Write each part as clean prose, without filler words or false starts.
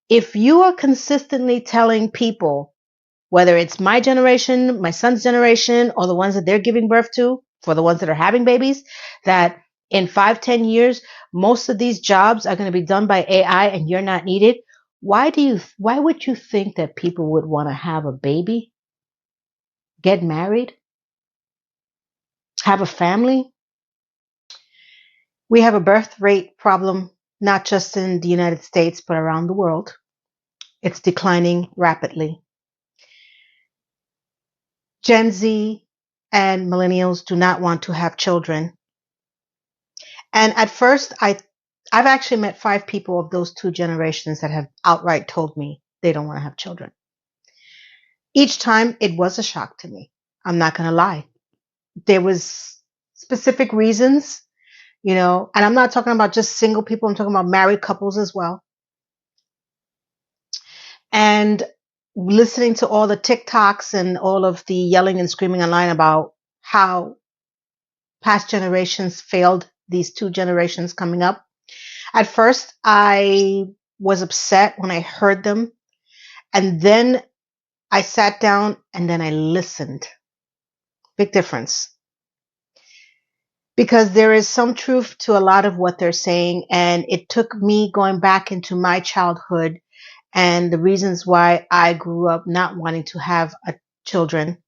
If you are consistently telling people, whether it's my generation, my son's generation, or the ones that they're giving birth to, for the ones that are having babies, that in 5, 10 years, most of these jobs are going to be done by AI and you're not needed. Why would you think that people would want to have a baby, get married, have a family? We have a birth rate problem, not just in the United States, but around the world. It's declining rapidly. Gen Z and millennials do not want to have children. And at first, I've actually met 5 people of those 2 generations that have outright told me they don't want to have children. Each time it was a shock to me. I'm not going to lie. There was specific reasons, and I'm not talking about just single people. I'm talking about married couples as well. And listening to all the TikToks and all of the yelling and screaming online about how past generations failed these 2 generations coming up. At first, I was upset when I heard them. And then I sat down and then I listened. Big difference. Because there is some truth to a lot of what they're saying. And it took me going back into my childhood and the reasons why I grew up not wanting to have children,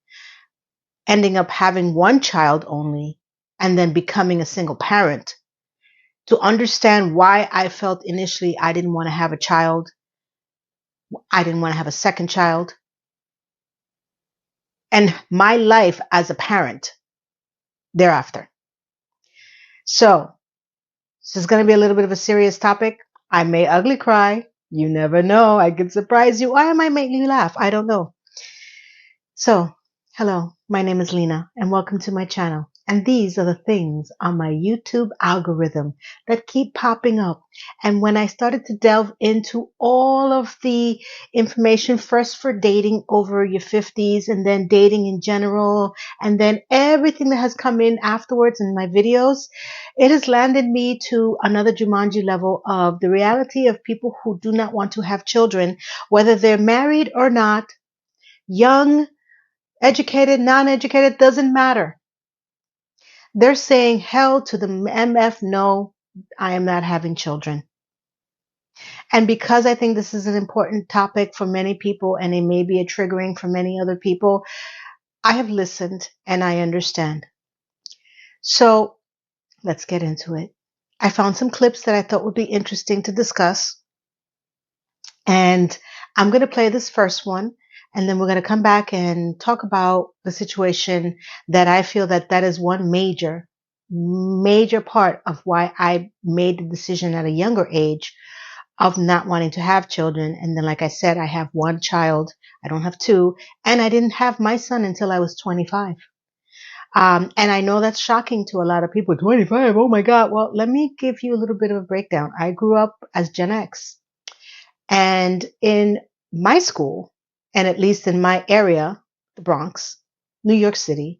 ending up having one child only, and then becoming a single parent, to understand why I felt initially I didn't want to have a child. I didn't want to have a second child. And my life as a parent thereafter. So, this is going to be a little bit of a serious topic. I may ugly cry. You never know. I could surprise you. Why am I making you laugh? I don't know. So, hello, my name is Lena and welcome to my channel. And these are the things on my YouTube algorithm that keep popping up. And when I started to delve into all of the information, first for dating over your 50s and then dating in general, and then everything that has come in afterwards in my videos, it has landed me to another Jumanji level of the reality of people who do not want to have children, whether they're married or not, young, educated, non-educated, doesn't matter. They're saying hell to the MF no, I am not having children. And because I think this is an important topic for many people and it may be a triggering for many other people, I have listened and I understand. So let's get into it. I found some clips that I thought would be interesting to discuss. And I'm going to play this first one. And then we're going to come back and talk about the situation that I feel that is one major part of why I made the decision at a younger age of not wanting to have children. And then, like I said, I have one child. I don't have 2. And I didn't have my son until I was 25. And I know that's shocking to a lot of people. 25, oh my God. Well, let me give you a little bit of a breakdown. I grew up as Gen X. And in my school, and at least in my area, the Bronx, New York City,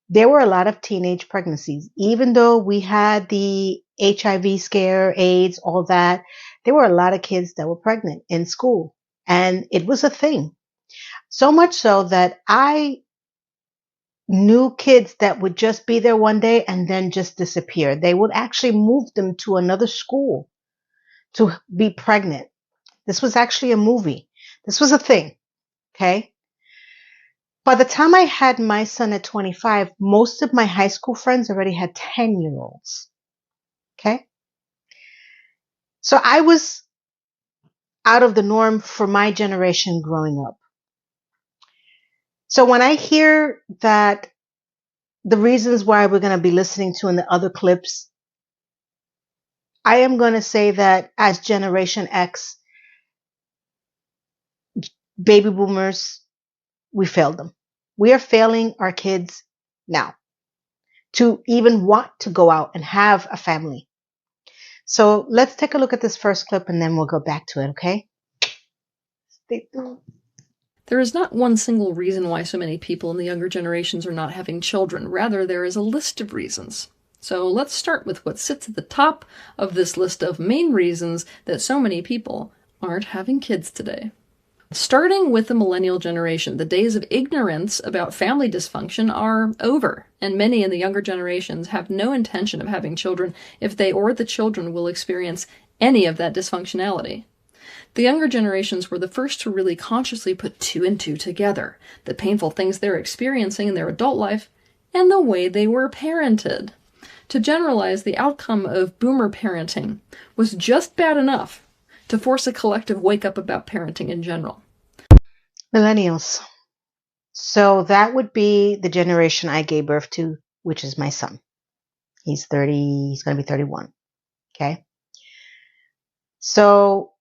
there were a lot of teenage pregnancies. Even though we had the HIV scare, AIDS, all that, there were a lot of kids that were pregnant in school. And it was a thing. So much so that I knew kids that would just be there one day and then just disappear. They would actually move them to another school to be pregnant. This was actually a movie. This was a thing. Okay. By the time I had my son at 25, most of my high school friends already had 10-year-olds. Okay. So I was out of the norm for my generation growing up. So when I hear that the reasons why we're going to be listening to in the other clips, I am going to say that as Generation X, baby boomers, we failed them. We are failing our kids now to even want to go out and have a family. So let's take a look at this first clip and then we'll go back to it, okay? Stay tuned. There is not one single reason why so many people in the younger generations are not having children. Rather, there is a list of reasons. So let's start with what sits at the top of this list of main reasons that so many people aren't having kids today. Starting with the millennial generation, the days of ignorance about family dysfunction are over, and many in the younger generations have no intention of having children if they or the children will experience any of that dysfunctionality. The younger generations were the first to really consciously put two and two together, the painful things they're experiencing in their adult life and the way they were parented. To generalize, the outcome of boomer parenting was just bad enough to force a collective wake-up about parenting in general. Millennials. So that would be the generation I gave birth to, which is my son. He's 30, he's going to be 31. Okay. So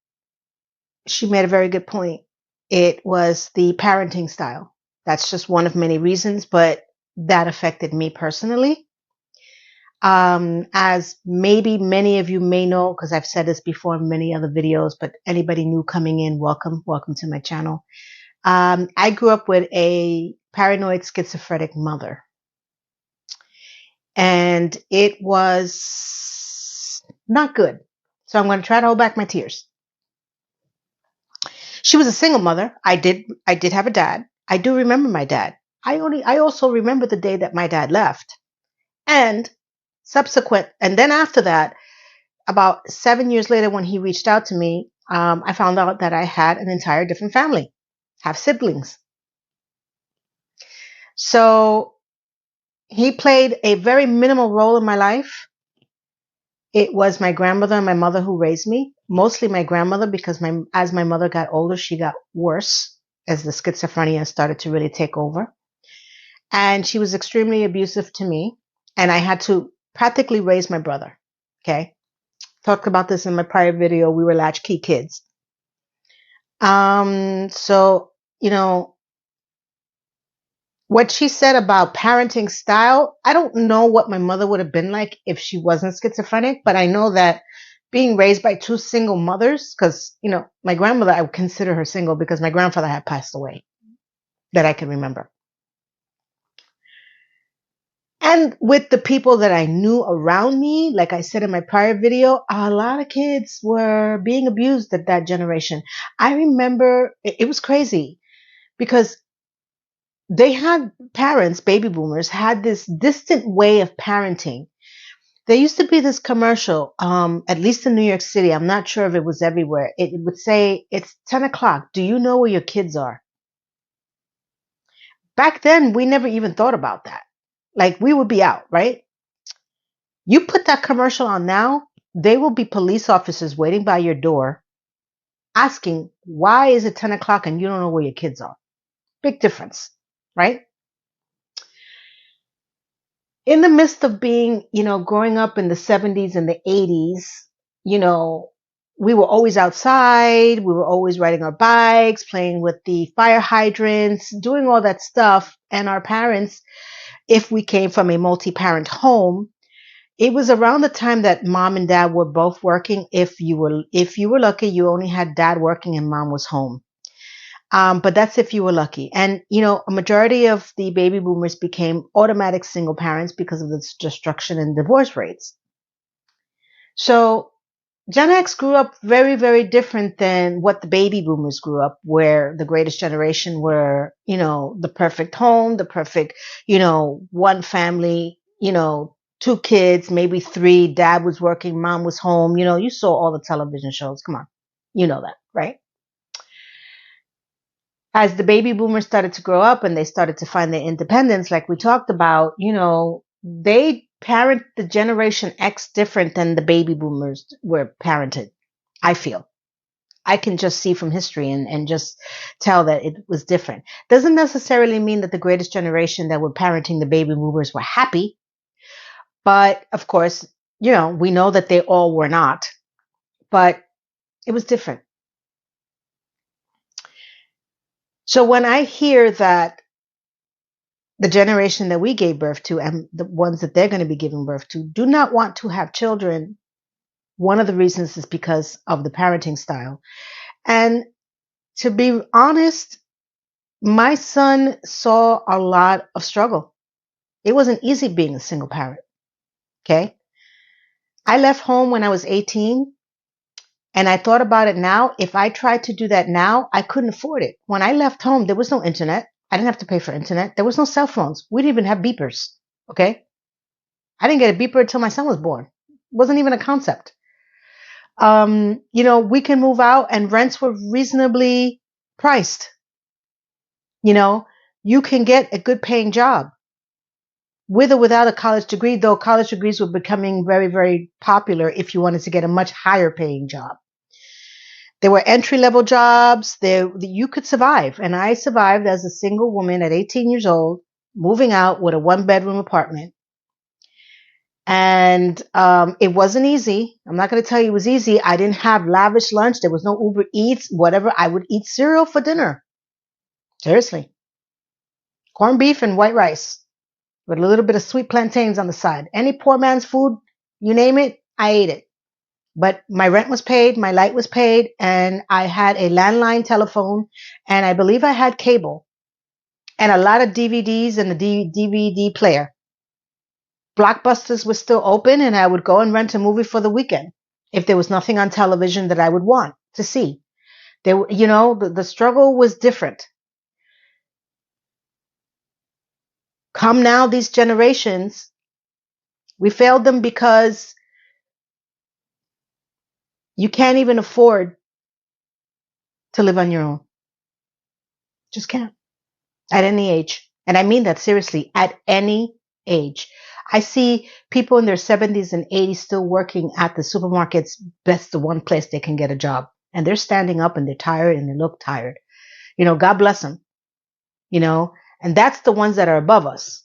she made a very good point. It was the parenting style. That's just one of many reasons, but that affected me personally. As maybe many of you may know, because I've said this before in many other videos, but anybody new coming in, welcome to my channel. I grew up with a paranoid schizophrenic mother, and it was not good. So I'm going to try to hold back my tears. She was a single mother. I did have a dad. I do remember my dad. I also remember the day that my dad left, and and then after that, about 7 years later, when he reached out to me, I found out that I had an entire different family, have siblings. So he played a very minimal role in my life. It was my grandmother and my mother who raised me, mostly my grandmother, because as my mother got older, she got worse as the schizophrenia started to really take over. And she was extremely abusive to me, and I had to practically raise my brother. Okay. Talked about this in my prior video. We were latchkey kids. So, what she said about parenting style, I don't know what my mother would have been like if she wasn't schizophrenic, but I know that being raised by two single mothers, because, my grandmother, I would consider her single because my grandfather had passed away that I can remember. And with the people that I knew around me, like I said in my prior video, a lot of kids were being abused at that generation. I remember it was crazy because they had parents, baby boomers, had this distant way of parenting. There used to be this commercial, at least in New York City. I'm not sure if it was everywhere. It would say, it's 10 o'clock. Do you know where your kids are? Back then, we never even thought about that. Like, we would be out, right? You put that commercial on now, they will be police officers waiting by your door asking, why is it 10 o'clock and you don't know where your kids are? Big difference, right? In the midst of being, growing up in the 70s and the 80s, we were always outside. We were always riding our bikes, playing with the fire hydrants, doing all that stuff. And our parents, if we came from a multi-parent home, it was around the time that mom and dad were both working. If you were lucky, you only had dad working and mom was home. But that's if you were lucky. And, a majority of the baby boomers became automatic single parents because of the destruction in divorce rates. So Gen X grew up very, very different than what the baby boomers grew up, where the greatest generation were, the perfect home, the perfect, one family, two kids, maybe three, dad was working, mom was home. You saw all the television shows. Come on. You know that, right? As the baby boomers started to grow up and they started to find their independence, like we talked about, they parent the Generation X different than the baby boomers were parented. I feel. I can just see from history and just tell that it was different. Doesn't necessarily mean that the greatest generation that were parenting the baby boomers were happy. But of course, we know that they all were not. But it was different. So when I hear that the generation that we gave birth to and the ones that they're going to be giving birth to do not want to have children, one of the reasons is because of the parenting style. And to be honest, my son saw a lot of struggle. It wasn't easy being a single parent. Okay. I left home when I was 18. And I thought about it now. If I tried to do that now, I couldn't afford it. When I left home, there was no internet. I didn't have to pay for internet. There was no cell phones. We didn't even have beepers. Okay. I didn't get a beeper until my son was born. It wasn't even a concept. We can move out and rents were reasonably priced. You know, you can get a good paying job with or without a college degree, though college degrees were becoming very, very popular if you wanted to get a much higher paying job. There were entry level jobs there. You could survive. And I survived as a single woman at 18 years old, moving out with a 1-bedroom apartment. And it wasn't easy. I'm not going to tell you it was easy. I didn't have lavish lunch. There was no Uber Eats, whatever. I would eat cereal for dinner. Seriously. Corned beef and white rice with a little bit of sweet plantains on the side. Any poor man's food, you name it, I ate it. But my rent was paid, my light was paid, and I had a landline telephone, and I believe I had cable and a lot of DVDs and a DVD player. Blockbusters was still open, and I would go and rent a movie for the weekend if there was nothing on television that I would want to see. The struggle was different. Come now, these generations, we failed them because you can't even afford to live on your own. Just can't. At any age. And I mean that seriously, at any age. I see people in their 70s and 80s still working at the supermarkets. That's the one place they can get a job. And they're standing up and they're tired and they look tired. God bless them. And that's the ones that are above us.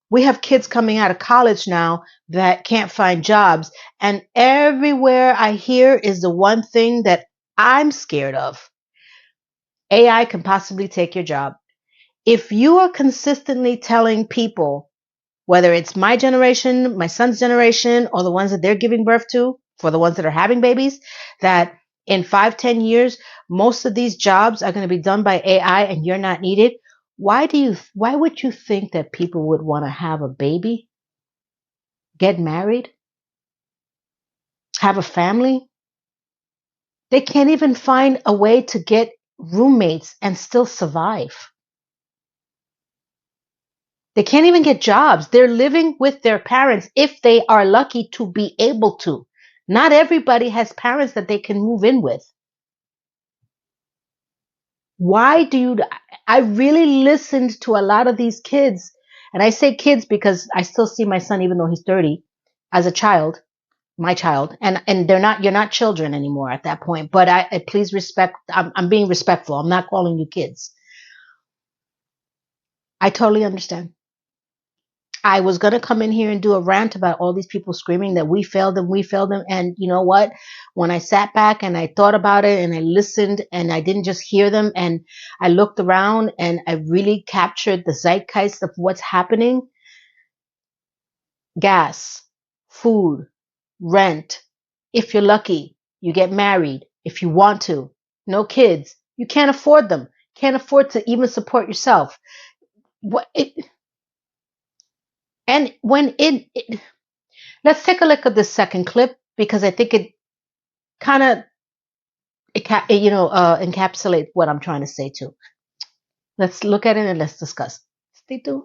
We have kids coming out of college now that can't find jobs. And everywhere I hear is the one thing that I'm scared of. AI can possibly take your job. If you are consistently telling people, whether it's my generation, my son's generation, or the ones that they're giving birth to, for the ones that are having babies, that in 5-10 years, most of these jobs are going to be done by AI and you're not needed, why would you think that people would want to have a baby, get married, have a family? They can't even find a way to get roommates and still survive. They can't even get jobs. They're living with their parents if they are lucky to be able to. Not everybody has parents that they can move in with. I really listened to a lot of these kids, and I say kids because I still see my son, even though he's 30, as a child, my child, and you're not children anymore at that point, but I please respect, I'm being respectful. I'm not calling you kids. I totally understand. I was going to come in here and do a rant about all these people screaming that we failed them, we failed them. And you know what? When I sat back and I thought about it and I listened and I didn't just hear them and I looked around and I really captured the zeitgeist of what's happening. Gas, food, rent. If you're lucky, you get married. If you want to, no kids. You can't afford them. Can't afford to even support yourself. Let's take a look at this second clip because I think it kind of encapsulate what I'm trying to say too. Let's look at it and let's discuss. Stay tuned.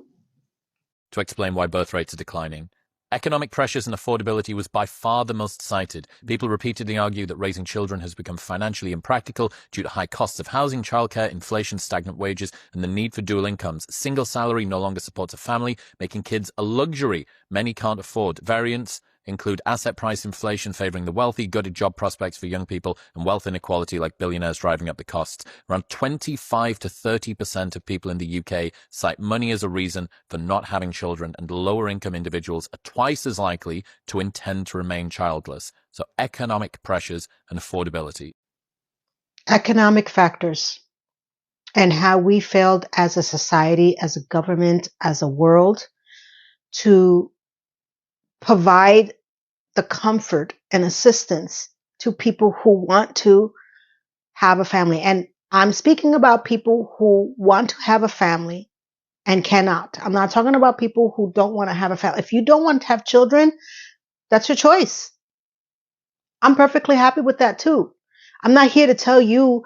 To explain why birth rates are declining. Economic pressures and affordability was by far the most cited. People repeatedly argue that raising children has become financially impractical due to high costs of housing, childcare, inflation, stagnant wages, and the need for dual incomes. Single salary no longer supports a family, making kids a luxury many can't afford. Variants include asset price inflation favoring the wealthy, gutted job prospects for young people, and wealth inequality like billionaires driving up the costs. Around 25 to 30% of people in the UK cite money as a reason for not having children, and lower income individuals are twice as likely to intend to remain childless. So economic pressures and affordability. Economic factors and how we failed as a society, as a government, as a world to provide the comfort and assistance to people who want to have a family. And I'm speaking about people who want to have a family and cannot. I'm not talking about people who don't want to have a family. If you don't want to have children, that's your choice. I'm perfectly happy with that too. I'm not here to tell you,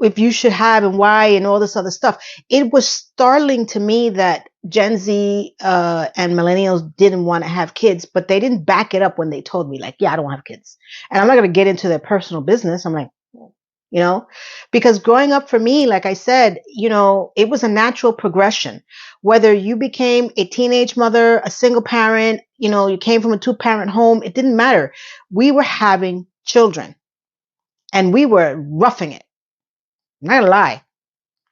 if you should have and why and all this other stuff. It was startling to me that Gen Z and millennials didn't want to have kids, but they didn't back it up when they told me, like, yeah, I don't have kids. And I'm not going to get into their personal business. I'm like, you know, because growing up for me, like I said, it was a natural progression. Whether you became a teenage mother, a single parent, you came from a 2-parent home, it didn't matter. We were having children and we were roughing it. I'm not gonna lie.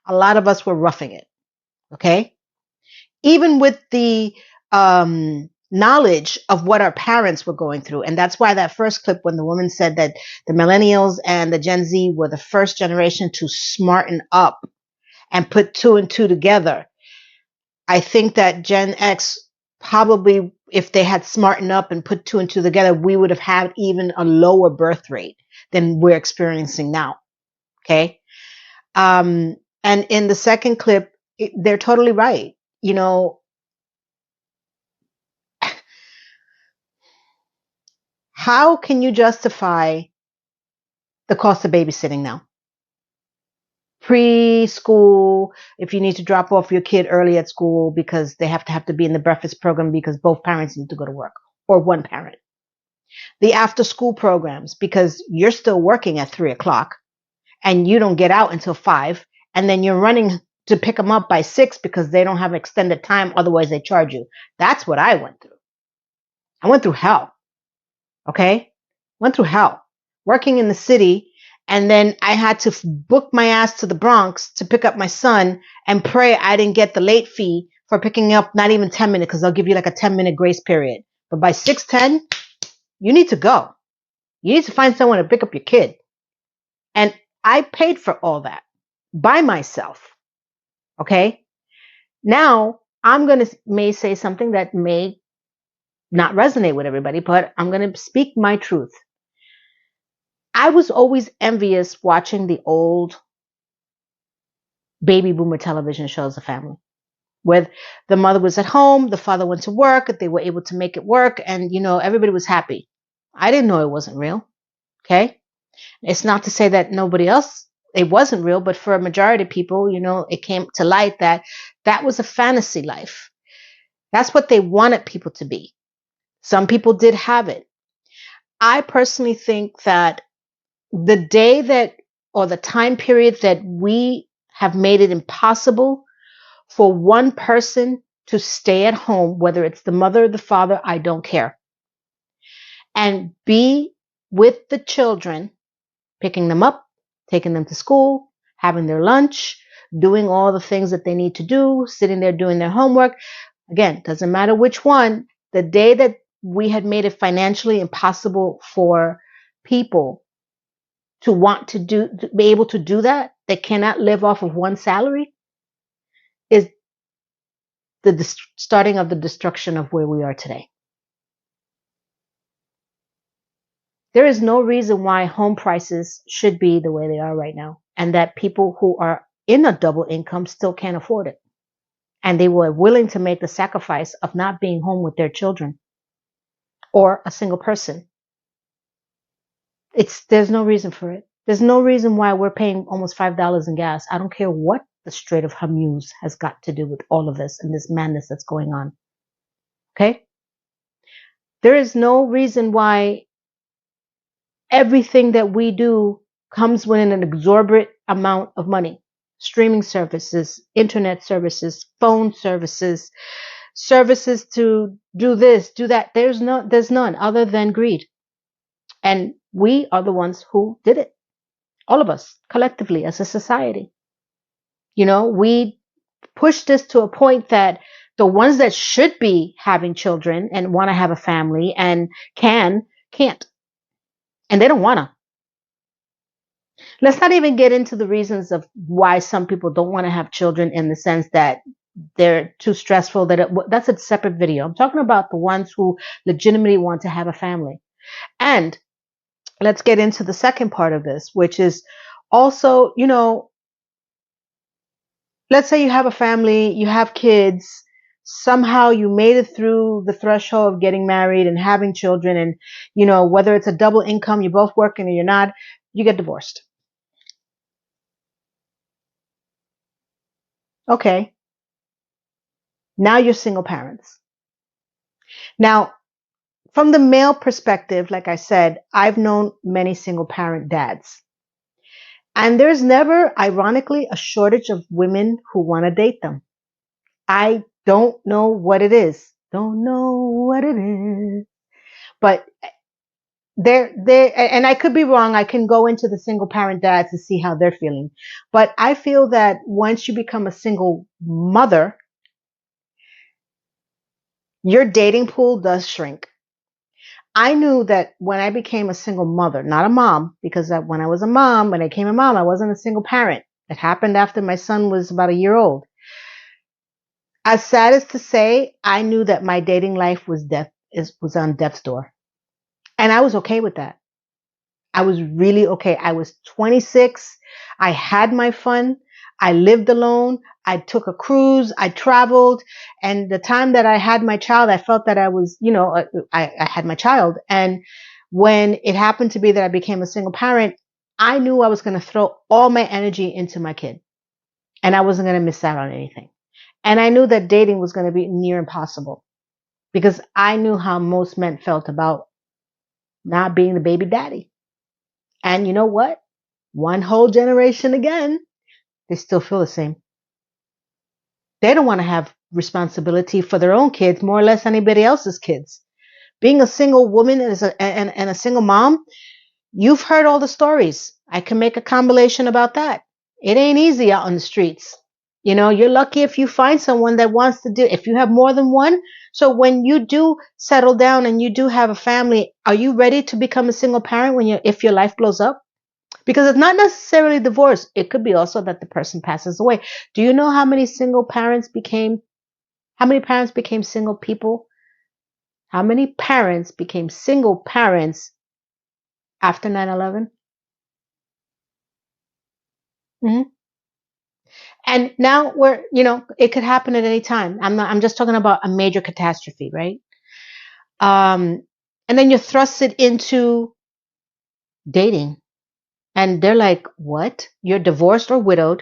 A lot of us were roughing it. Okay. Even with the knowledge of what our parents were going through. And that's why that first clip, when the woman said that the millennials and the Gen Z were the first generation to smarten up and put two and two together. I think that Gen X probably, if they had smartened up and put two and two together, we would have had even a lower birth rate than we're experiencing now. Okay. And in the second clip, they're totally right. How can you justify the cost of babysitting now? Preschool, if you need to drop off your kid early at school because they have to be in the breakfast program because both parents need to go to work, or one parent. The after school programs, because you're still working at 3 o'clock and you don't get out until 5, and then you're running to pick them up by 6 because they don't have extended time. Otherwise they charge you. That's what I went through. I went through hell. Okay. Went through hell working in the city. And then I had to book my ass to the Bronx to pick up my son and pray I didn't get the late fee for picking up not even 10 minutes, because they'll give you like a 10-minute grace period. But by 6:10, you need to go. You need to find someone to pick up your kid. And I paid for all that by myself. Okay. Now I'm going to may say something that may not resonate with everybody, but I'm going to speak my truth. I was always envious watching the old baby boomer television shows of family, where the mother was at home, the father went to work, they were able to make it work, and everybody was happy. I didn't know it wasn't real. Okay. It's not to say that nobody else, it wasn't real, but for a majority of people, it came to light that that was a fantasy life. That's what they wanted people to be. Some people did have it. I personally think that the day that, or the time period that we have made it impossible for one person to stay at home, whether it's the mother or the father, I don't care, and be with the children, picking them up, taking them to school, having their lunch, doing all the things that they need to do, sitting there doing their homework. Again, doesn't matter which one. The day that we had made it financially impossible for people to want to be able to do that, they cannot live off of one salary, is the starting of the destruction of where we are today. There is no reason why home prices should be the way they are right now, and that people who are in a double income still can't afford it. And they were willing to make the sacrifice of not being home with their children or a single person. There's no reason for it. There's no reason why we're paying almost $5 in gas. I don't care what the Strait of Hormuz has got to do with all of this and this madness that's going on. Okay? There is no reason why everything that we do comes with an exorbitant amount of money. Streaming services, internet services, phone services, services to do this, do that. There's none other than greed. And we are the ones who did it. All of us, collectively, as a society. We pushed this to a point that the ones that should be having children and want to have a family and can't. And they don't want to. Let's not even get into the reasons of why some people don't want to have children, in the sense that they're too stressful. That's a separate video. I'm talking about the ones who legitimately want to have a family. And let's get into the second part of this, which is also, let's say you have a family, you have kids, somehow you made it through the threshold of getting married and having children, and whether it's a double income, you're both working or you're not, you get divorced. Okay. Now you're single parents. Now, from the male perspective, like I said, I've known many single parent dads. And there's never, ironically, a shortage of women who want to date them. I don't know what it is. Don't know what it is. But and I could be wrong. I can go into the single parent dads to see how they're feeling. But I feel that once you become a single mother, your dating pool does shrink. I knew that when I became a single mother, not a mom, because when I became a mom, I wasn't a single parent. It happened after my son was about a year old. As sad as to say, I knew that my dating life was on death's door. And I was okay with that. I was really okay. I was 26. I had my fun. I lived alone. I took a cruise. I traveled. And the time that I had my child, I felt that I was, I had my child. And when it happened to be that I became a single parent, I knew I was going to throw all my energy into my kid. And I wasn't going to miss out on anything. And I knew that dating was going to be near impossible because I knew how most men felt about not being the baby daddy. And you know what? One whole generation again, they still feel the same. They don't want to have responsibility for their own kids, more or less anybody else's kids. Being a single woman and a single mom, you've heard all the stories. I can make a compilation about that. It ain't easy out on the streets. You're lucky if you find someone that wants to if you have more than one. So when you do settle down and you do have a family, are you ready to become a single parent if your life blows up? Because it's not necessarily divorce. It could be also that the person passes away. Do you know how many parents became single people? How many parents became single parents after 9/11? Mm-hmm. And now it could happen at any time. I'm just talking about a major catastrophe, right? And then you thrust it into dating. And they're like, what? You're divorced or widowed.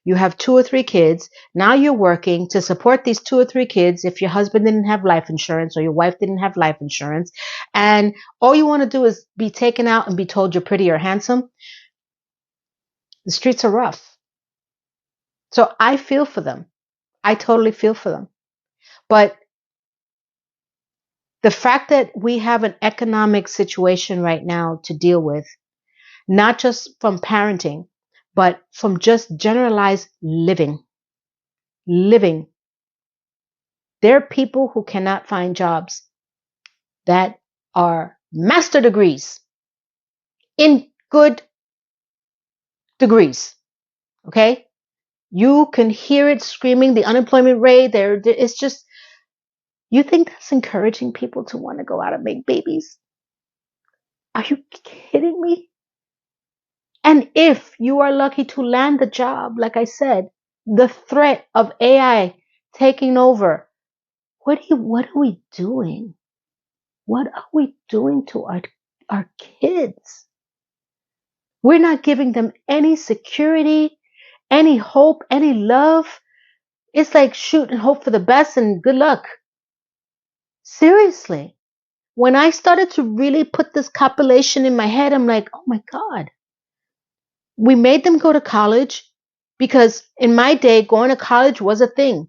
You have 2 or 3 kids. Now you're working to support these 2 or 3 kids if your husband didn't have life insurance or your wife didn't have life insurance. And all you want to do is be taken out and be told you're pretty or handsome. The streets are rough. So I feel for them. I totally feel for them. But the fact that we have an economic situation right now to deal with, not just from parenting, but from just generalized living. There are people who cannot find jobs that are master degrees in good degrees. Okay? You can hear it screaming, the unemployment rate there. It's just, you think that's encouraging people to want to go out and make babies? Are you kidding me? And if you are lucky to land the job, like I said, the threat of AI taking over, what are we doing? What are we doing to our kids? We're not giving them any security, any hope, any love. It's like shoot and hope for the best and good luck. Seriously. When I started to really put this compilation in my head, I'm like, oh my God. We made them go to college because in my day, going to college was a thing.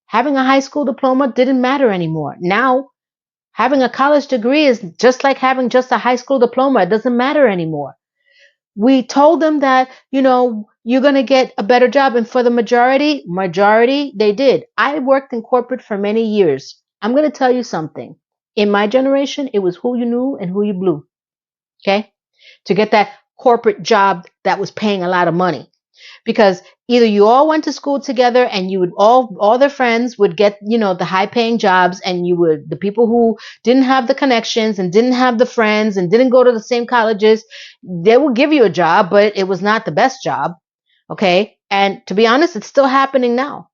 Having a high school diploma didn't matter anymore. Now, having a college degree is just like having just a high school diploma. It doesn't matter anymore. We told them that, you're going to get a better job. And for the majority, they did. I worked in corporate for many years. I'm going to tell you something. In my generation, it was who you knew and who you blew. Okay? To get that corporate job that was paying a lot of money. Because either you all went to school together and you would all their friends would get, the high paying jobs, and the people who didn't have the connections and didn't have the friends and didn't go to the same colleges, they will give you a job, but it was not the best job. Okay. And to be honest, it's still happening now.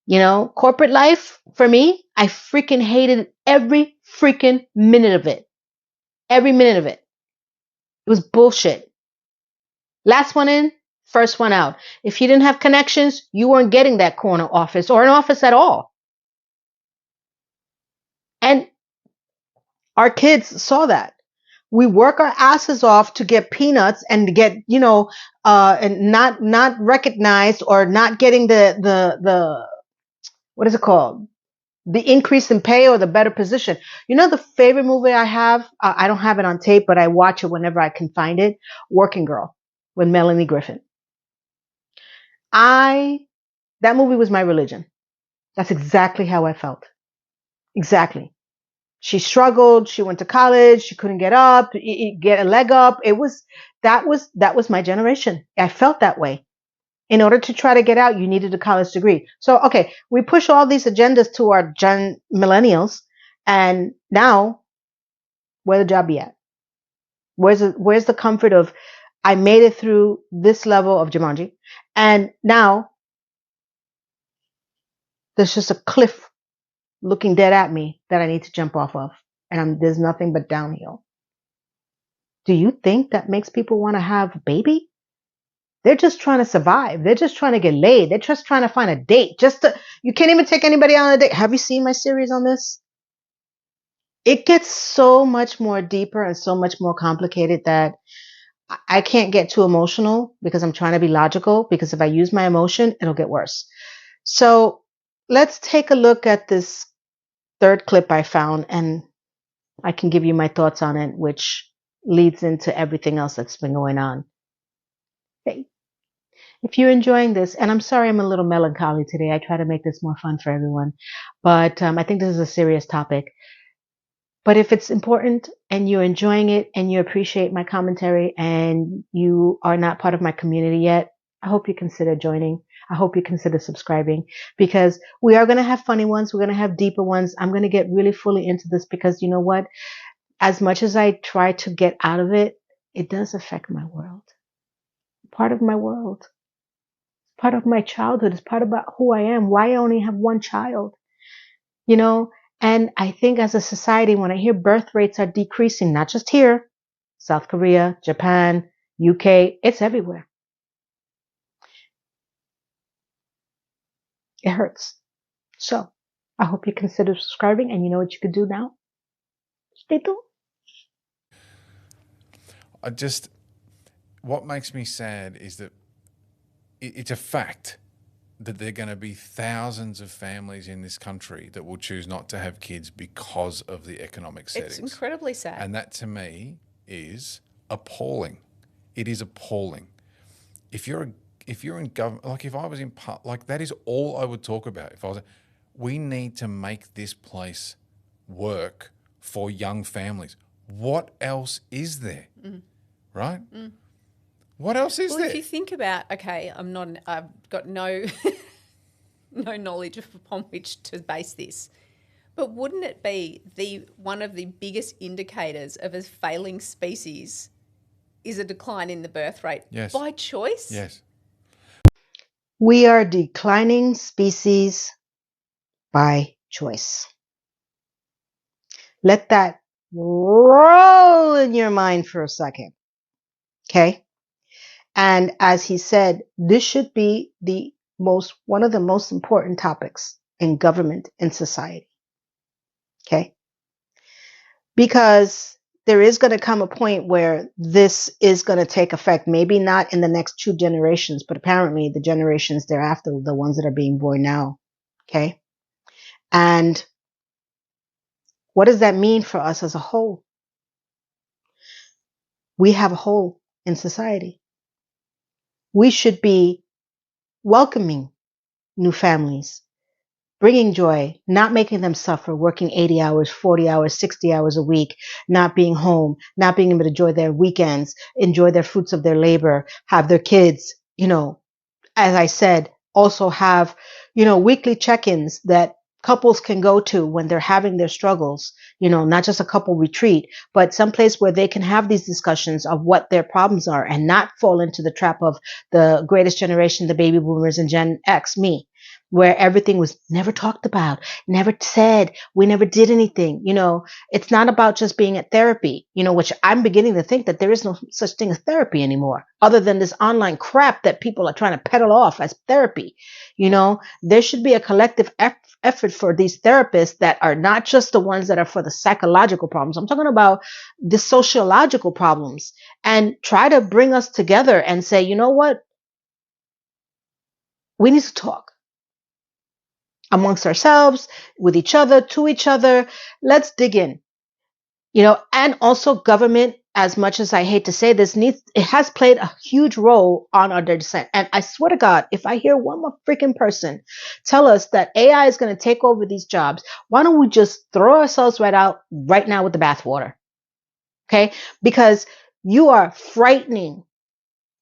Corporate life for me, I freaking hated every freaking minute of it. Every minute of it. It was bullshit. Last one in, first one out. If you didn't have connections, you weren't getting that corner office or an office at all. And our kids saw that. We work our asses off to get peanuts and to get, and not recognized or not getting the what is it called? The increase in pay or the better position. The favorite movie I have, I don't have it on tape, but I watch it whenever I can find it. Working Girl with Melanie Griffith. That movie was my religion. That's exactly how I felt. Exactly. She struggled. She went to college. She couldn't get up, get a leg up. That was my generation. I felt that way. In order to try to get out, you needed a college degree. So, okay, we push all these agendas to our millennials, and now where the job be at? Where's the comfort of I made it through this level of Jumanji, and now there's just a cliff looking dead at me that I need to jump off of, and there's nothing but downhill. Do you think that makes people want to have a baby? They're just trying to survive. They're just trying to get laid. They're just trying to find a date. You can't even take anybody out on a date. Have you seen my series on this? It gets so much more deeper and so much more complicated that I can't get too emotional because I'm trying to be logical, because if I use my emotion, it'll get worse. So let's take a look at this third clip I found, and I can give you my thoughts on it, which leads into everything else that's been going on. Hey, if you're enjoying this, and I'm sorry I'm a little melancholy today, I try to make this more fun for everyone, but I think this is a serious topic. But if it's important and you're enjoying it and you appreciate my commentary and you are not part of my community yet, I hope you consider joining. I hope you consider subscribing, because we are going to have funny ones. We're going to have deeper ones. I'm going to get really fully into this because you know what? As much as I try to get out of it, it does affect my world. Part of my world. Part of my childhood. It's part about who I am. Why I only have one child. And I think as a society, when I hear birth rates are decreasing, not just here, South Korea, Japan, UK, it's everywhere. It hurts. So I hope you consider subscribing, and you know what you could do now? Stay tuned. What makes me sad is that it's a fact that there are going to be thousands of families in this country that will choose not to have kids because of the economic settings. It's incredibly sad. And that to me is appalling. It is appalling. If you're in government, like if I was in, like that is all I would talk about. We need to make this place work for young families. What else is there? Right? What else is there? Well, if you think about, okay, I've got no no knowledge upon which to base this, but wouldn't it be one of the biggest indicators of a failing species is a decline in the birth rate? Yes. By choice? Yes. We are declining species by choice. Let that roll in your mind for a second. Okay? And as he said, this should be one of the most important topics in government and society. Okay? Because there is going to come a point where this is going to take effect, maybe not in the next 2 generations, but apparently the generations thereafter, the ones that are being born now. Okay? And what does that mean for us as a whole? We have a hole in society. We should be welcoming new families, bringing joy, not making them suffer, working 80 hours, 40 hours, 60 hours a week, not being home, not being able to enjoy their weekends, enjoy their fruits of their labor, have their kids, as I said, also have, weekly check-ins that couples can go to when they're having their struggles, not just a couple retreat, but someplace where they can have these discussions of what their problems are and not fall into the trap of the greatest generation, the baby boomers and Gen X, me. where everything was never talked about, never said, we never did anything. It's not about just being at therapy, which I'm beginning to think that there is no such thing as therapy anymore, other than this online crap that people are trying to peddle off as therapy. There should be a collective effort for these therapists that are not just the ones that are for the psychological problems. I'm talking about the sociological problems, and try to bring us together and say, you know what? We need to talk amongst ourselves, with each other, to each other. Let's dig in, and also government, as much as I hate to say this, it has played a huge role on our descent. And I swear to God, if I hear one more freaking person tell us that AI is going to take over these jobs, why don't we just throw ourselves right out right now with the bathwater? Okay? Because you are frightening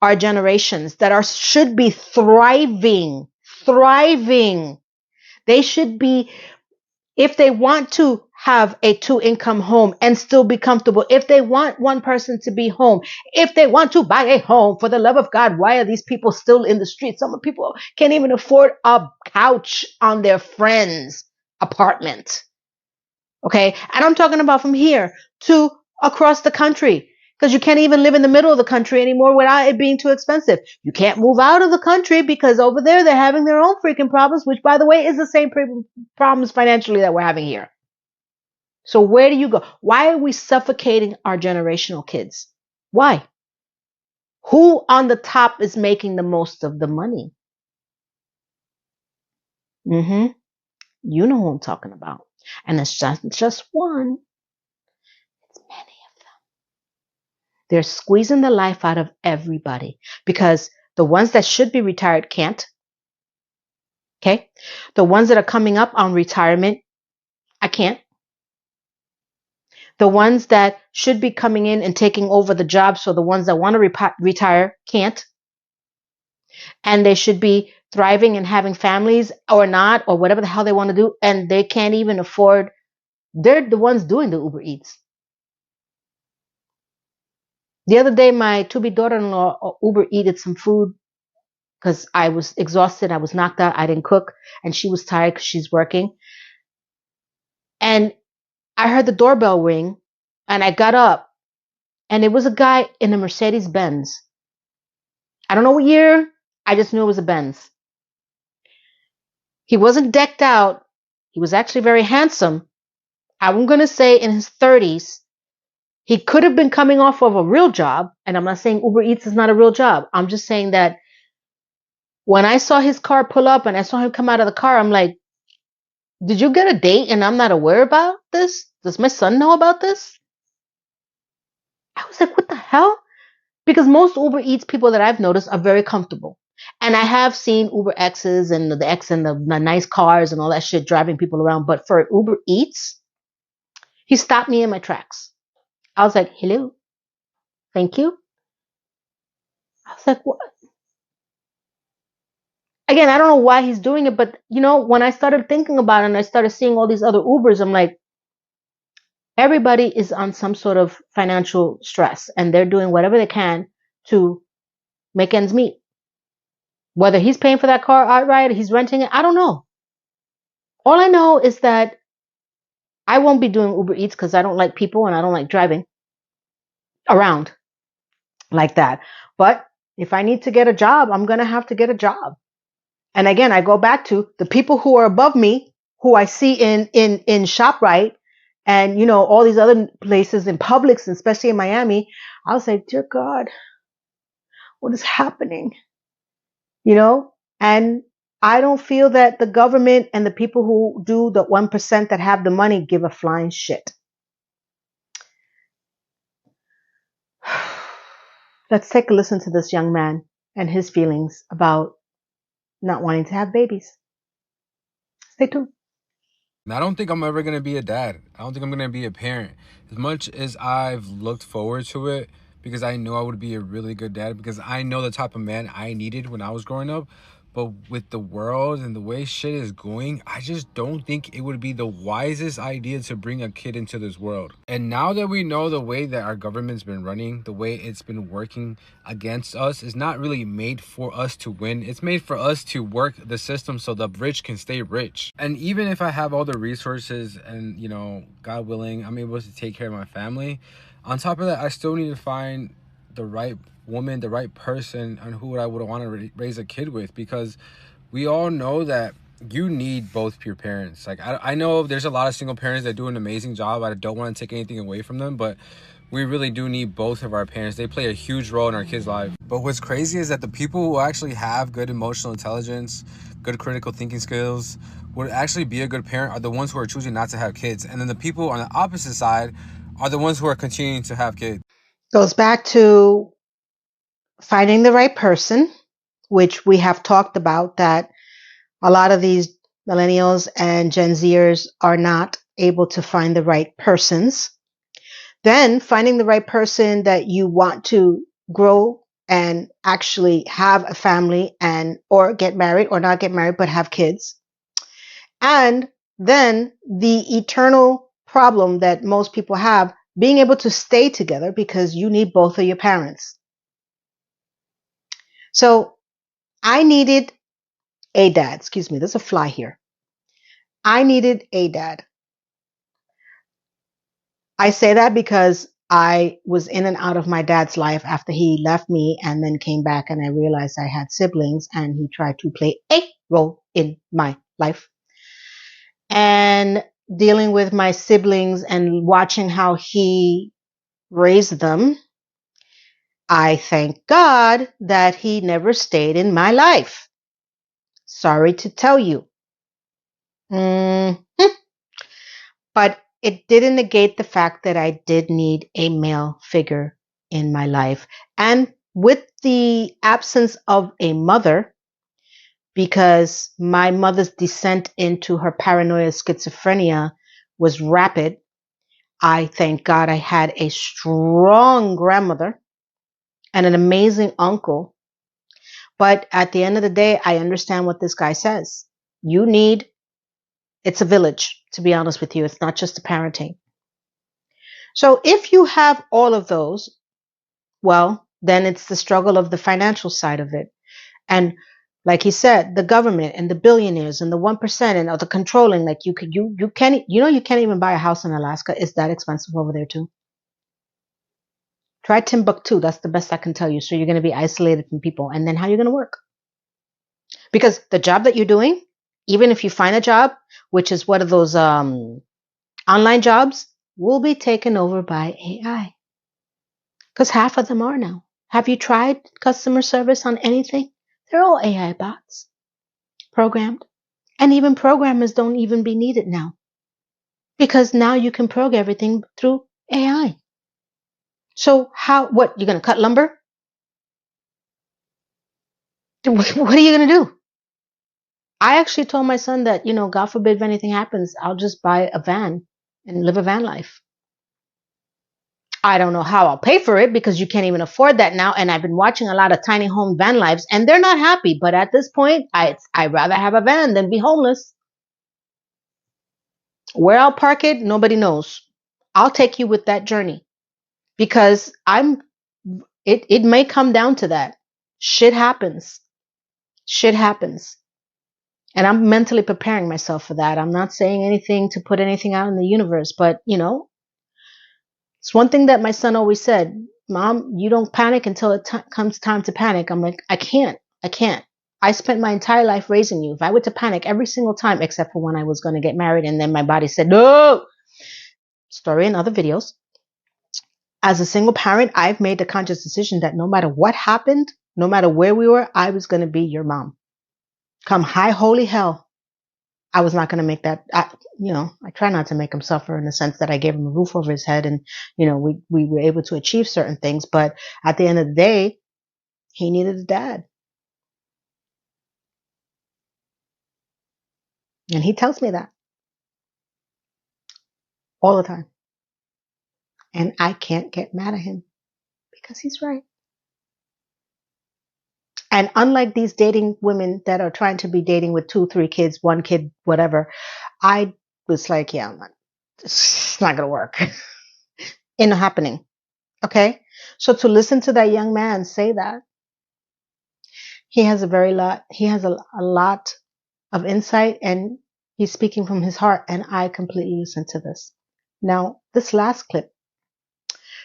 our generations that should be thriving. They should be, if they want to have a 2-income home and still be comfortable, if they want one person to be home, if they want to buy a home, for the love of God, why are these people still in the streets? Some people can't even afford a couch on their friend's apartment. Okay. And I'm talking about from here to across the country, because you can't even live in the middle of the country anymore without it being too expensive. You can't move out of the country because over there they're having their own freaking problems, which, by the way, is the same problems financially that we're having here. So where do you go? Why are we suffocating our generational kids? Why? Who on the top is making the most of the money? You know who I'm talking about. And it's just one. It's many of them. They're squeezing the life out of everybody because the ones that should be retired can't. Okay. The ones that are coming up on retirement, I can't. The ones that should be coming in and taking over the job, so the ones that want to retire can't. And they should be thriving and having families or not, or whatever the hell they want to do, and they can't even afford. They're the ones doing the Uber Eats. The other day, my to-be daughter-in-law Uber eated some food because I was exhausted. I was knocked out. I didn't cook, and she was tired because she's working. And I heard the doorbell ring, and I got up, and it was a guy in a Mercedes Benz. I don't know what year. I just knew it was a Benz. He wasn't decked out. He was actually very handsome. I'm going to say in his 30s. He could have been coming off of a real job, and I'm not saying Uber Eats is not a real job. I'm just saying that when I saw his car pull up and I saw him come out of the car, I'm like, did you get a date and I'm not aware about this? Does my son know about this? I was like, what the hell? Because most Uber Eats people that I've noticed are very comfortable. And I have seen Uber X's and the X and the nice cars and all that shit driving people around. But for Uber Eats, he stopped me in my tracks. I was like, hello, thank you. I was like, what? Again, I don't know why he's doing it, but when I started thinking about it and I started seeing all these other Ubers, I'm like, everybody is on some sort of financial stress and they're doing whatever they can to make ends meet. Whether he's paying for that car outright or he's renting it, I don't know. All I know is that I won't be doing Uber Eats because I don't like people and I don't like driving around like that. But if I need to get a job, I'm going to have to get a job. And again, I go back to the people who are above me, who I see in ShopRite and, all these other places in Publix, especially in Miami. I'll say, dear God, what is happening? And I don't feel that the government and the people who do the 1% that have the money give a flying shit. Let's take a listen to this young man and his feelings about not wanting to have babies. Stay tuned. I don't think I'm ever going to be a dad. I don't think I'm going to be a parent. As much as I've looked forward to it, because I know I would be a really good dad, because I know the type of man I needed when I was growing up. But with the world and the way shit is going, I just don't think it would be the wisest idea to bring a kid into this world. And now that we know the way that our government's been running, the way it's been working against us, is not really made for us to win. It's made for us to work the system so the rich can stay rich. And even if I have all the resources and, you know, God willing, I'm able to take care of my family, on top of that, I still need to find the right woman, the right person, and who I would want to raise a kid with, because we all know that you need both your parents. Like, I know there's a lot of single parents that do an amazing job. I don't want to take anything away from them, but we really do need both of our parents. They play a huge role in our kids' life. But what's crazy is that the people who actually have good emotional intelligence, good critical thinking skills, would actually be a good parent are the ones who are choosing not to have kids. And then the people on the opposite side are the ones who are continuing to have kids. Goes back to finding the right person, which we have talked about, that a lot of these millennials and Gen Zers are not able to find the right persons. Then finding the right person that you want to grow and actually have a family and or get married or not get married but have kids. And then the eternal problem that most people have, being able to stay together because you need both of your parents. So I needed a dad. Excuse me, there's a fly here. I needed a dad. I say that because I was in and out of my dad's life after he left me and then came back, and I realized I had siblings and he tried to play a role in my life. And dealing with my siblings and watching how he raised them, I thank God that he never stayed in my life. Sorry to tell you. But it didn't negate the fact that I did need a male figure in my life. And with the absence of a mother, because my mother's descent into her paranoia schizophrenia was rapid, I thank God I had a strong grandmother and an amazing uncle. But at the end of the day, I understand what this guy says. It's a village, to be honest with you. It's not just the parenting. So if you have all of those, well, then it's the struggle of the financial side of it. And like he said, the government and the billionaires and the 1% and the controlling, like you can't, you can't even buy a house in Alaska. It's that expensive over there too. Try Timbuktu. That's the best I can tell you. So you're going to be isolated from people. And then how are you going to work? Because the job that you're doing, even if you find a job, which is one of those online jobs, will be taken over by AI. Because half of them are now. Have you tried customer service on anything? They're all AI bots, programmed. And even programmers don't even be needed now. Because now you can program everything through AI. So what, you're going to cut lumber? What are you going to do? I actually told my son that, God forbid if anything happens, I'll just buy a van and live a van life. I don't know how I'll pay for it because you can't even afford that now. And I've been watching a lot of tiny home van lives and they're not happy. But at this point, I'd rather have a van than be homeless. Where I'll park it, nobody knows. I'll take you with that journey because it may come down to that. Shit happens. Shit happens. And I'm mentally preparing myself for that. I'm not saying anything to put anything out in the universe, but it's one thing that my son always said, Mom, you don't panic until it comes time to panic. I'm like, I can't. I spent my entire life raising you. If I were to panic every single time, except for when I was going to get married, and then my body said, no. Story in other videos. As a single parent, I've made the conscious decision that no matter what happened, no matter where we were, I was going to be your mom. Come high holy hell, I was not going to make that. I try not to make him suffer in the sense that I gave him a roof over his head, and we were able to achieve certain things. But at the end of the day, he needed a dad, and he tells me that all the time, and I can't get mad at him because he's right. And unlike these dating women that are trying to be dating with 2, 3 kids, 1 kid, whatever, I was like, yeah, it's not going to work. Ain't no happening. Okay. So to listen to that young man say that, he has a lot of insight, and he's speaking from his heart. And I completely listened to this. Now, this last clip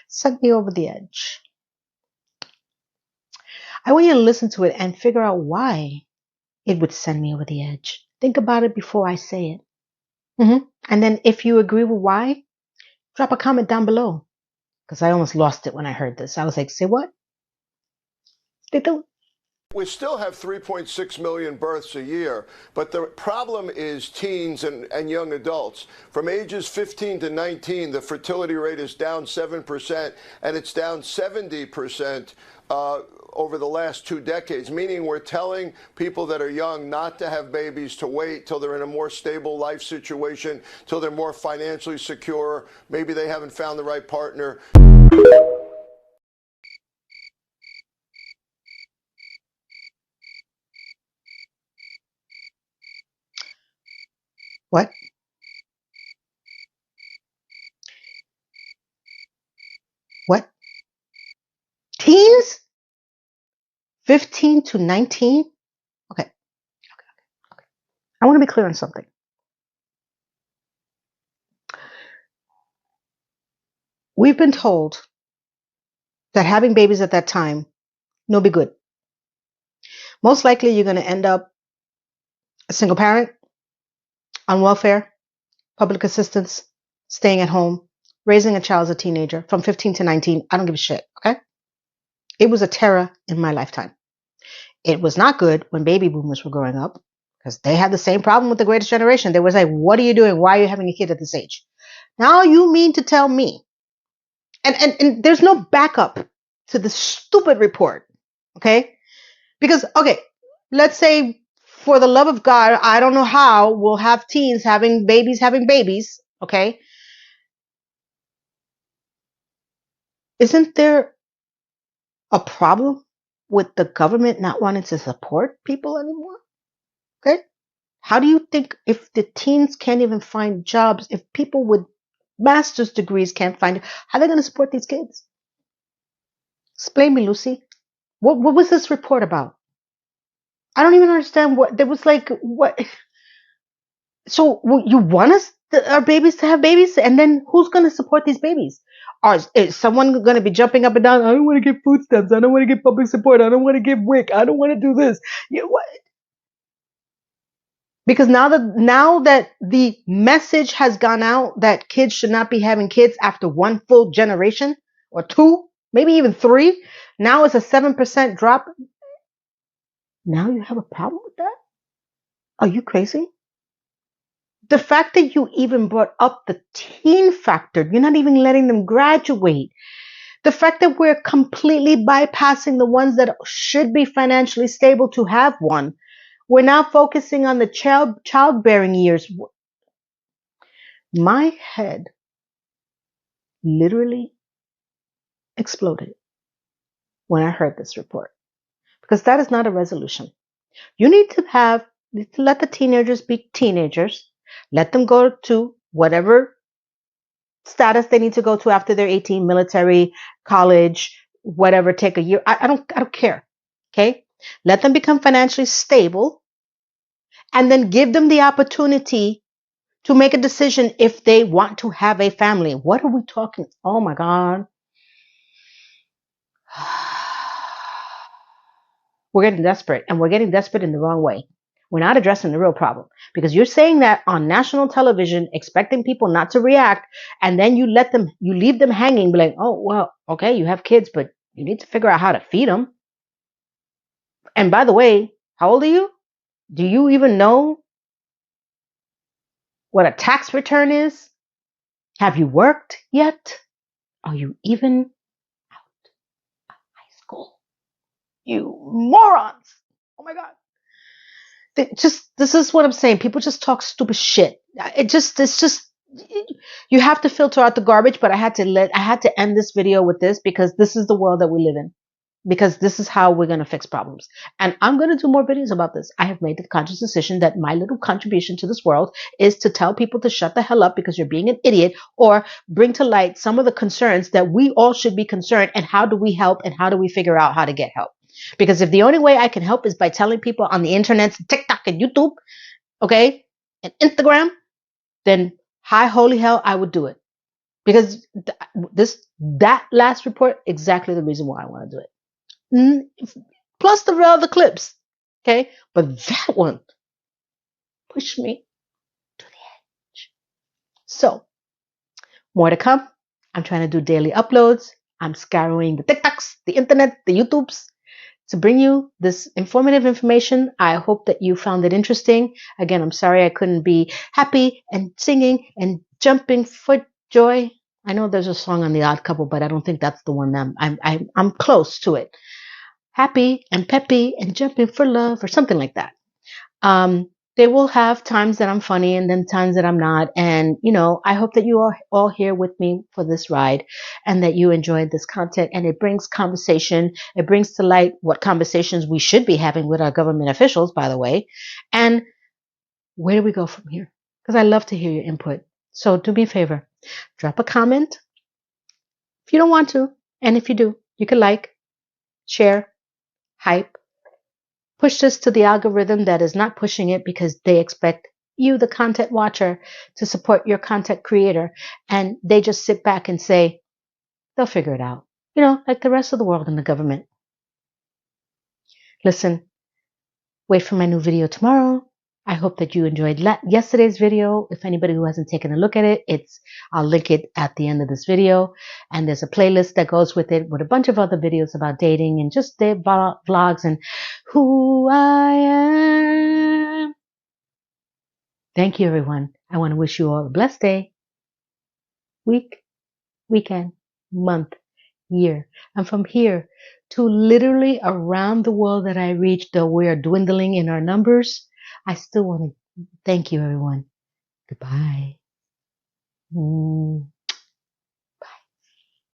sent me over the edge. I want you to listen to it and figure out why it would send me over the edge. Think about it before I say it. And then if you agree with why, drop a comment down below. Because I almost lost it when I heard this. I was like, say what? We still have 3.6 million births a year, but the problem is teens and young adults. From ages 15 to 19, the fertility rate is down 7%, and it's down 70% over the last 2 decades, meaning we're telling people that are young not to have babies, to wait till they're in a more stable life situation, till they're more financially secure, maybe they haven't found the right partner. What? What? Teens? 15 to 19? Okay. I want to be clear on something. We've been told that having babies at that time no be good. Most likely you're going to end up a single parent, on welfare, public assistance, staying at home, raising a child as a teenager from 15 to 19. I don't give a shit, okay? It was a terror in my lifetime. It was not good when baby boomers were growing up, because they had the same problem with the greatest generation. They was like, what are you doing? Why are you having a kid at this age? Now you mean to tell me, and there's no backup to the stupid report, okay? Because, okay, let's say, for the love of God, I don't know how we'll have teens having babies, okay? Isn't there a problem with the government not wanting to support people anymore? Okay? How do you think, if the teens can't even find jobs, if people with master's degrees can't find, how are they going to support these kids? Explain me, Lucy. What was this report about? I don't even understand what there was, like, what. So you want our babies to have babies, and then who's going to support these babies? Is someone going to be jumping up and down? I don't want to get food stamps. I don't want to get public support. I don't want to get WIC. I don't want to do this. What? Because now that the message has gone out that kids should not be having kids after 1 full generation, or 2, maybe even 3, now it's a 7% drop. Now you have a problem with that? Are you crazy? The fact that you even brought up the teen factor, you're not even letting them graduate. The fact that we're completely bypassing the ones that should be financially stable to have one. We're now focusing on the childbearing years. My head literally exploded when I heard this report, because that is not a resolution. You need to let the teenagers be teenagers. Let them go to whatever status they need to go to after they're 18, military, college, whatever, take a year. I don't care. Okay? Let them become financially stable, and then give them the opportunity to make a decision if they want to have a family. What are we talking? Oh my God. We're getting desperate, and we're getting desperate in the wrong way. We're not addressing the real problem, because you're saying that on national television, expecting people not to react, and then you leave them hanging, be like, oh, well, okay, you have kids, but you need to figure out how to feed them. And by the way, how old are you? Do you even know what a tax return is? Have you worked yet? Are you even out of high school? You morons. Oh my God. This is what I'm saying. People just talk stupid shit. It's just, you have to filter out the garbage, but I had to end this video with this, because this is the world that we live in. because this is how we're going to fix problems. And I'm going to do more videos about this. I have made the conscious decision that my little contribution to this world is to tell people to shut the hell up because you're being an idiot, or bring to light some of the concerns that we all should be concerned, and how do we help, and how do we figure out how to get help. Because if the only way I can help is by telling people on the internet, TikTok and YouTube, okay, and Instagram, then high holy hell, I would do it. Because that last report, exactly the reason why I want to do it. Plus the other clips, okay? But that one pushed me to the edge. So, more to come. I'm trying to do daily uploads. I'm scouring the TikToks, the internet, the YouTubes to bring you this informative information. I hope that you found it interesting. Again, I'm sorry I couldn't be happy and singing and jumping for joy. I know there's a song on The Odd Couple, but I don't think that's the one that I'm close to it. Happy and peppy and jumping for love, or something like that. They will have times that I'm funny and then times that I'm not. And, I hope that you are all here with me for this ride, and that you enjoyed this content, and it brings conversation. It brings to light what conversations we should be having with our government officials, by the way. And where do we go from here? Because I love to hear your input. So do me a favor, drop a comment if you don't want to. And if you do, you can like, share, hype, push this to the algorithm that is not pushing it, because they expect you, the content watcher, to support your content creator. And they just sit back and say, they'll figure it out. Like the rest of the world and the government. Listen, wait for my new video tomorrow. I hope that you enjoyed yesterday's video. If anybody who hasn't taken a look at it, I'll link it at the end of this video. And there's a playlist that goes with it with a bunch of other videos about dating and just their vlogs and who I am. Thank you, everyone. I want to wish you all a blessed day, week, weekend, month, year. And from here to literally around the world that I reach, though we are dwindling in our numbers, I still want to thank you, everyone. Goodbye.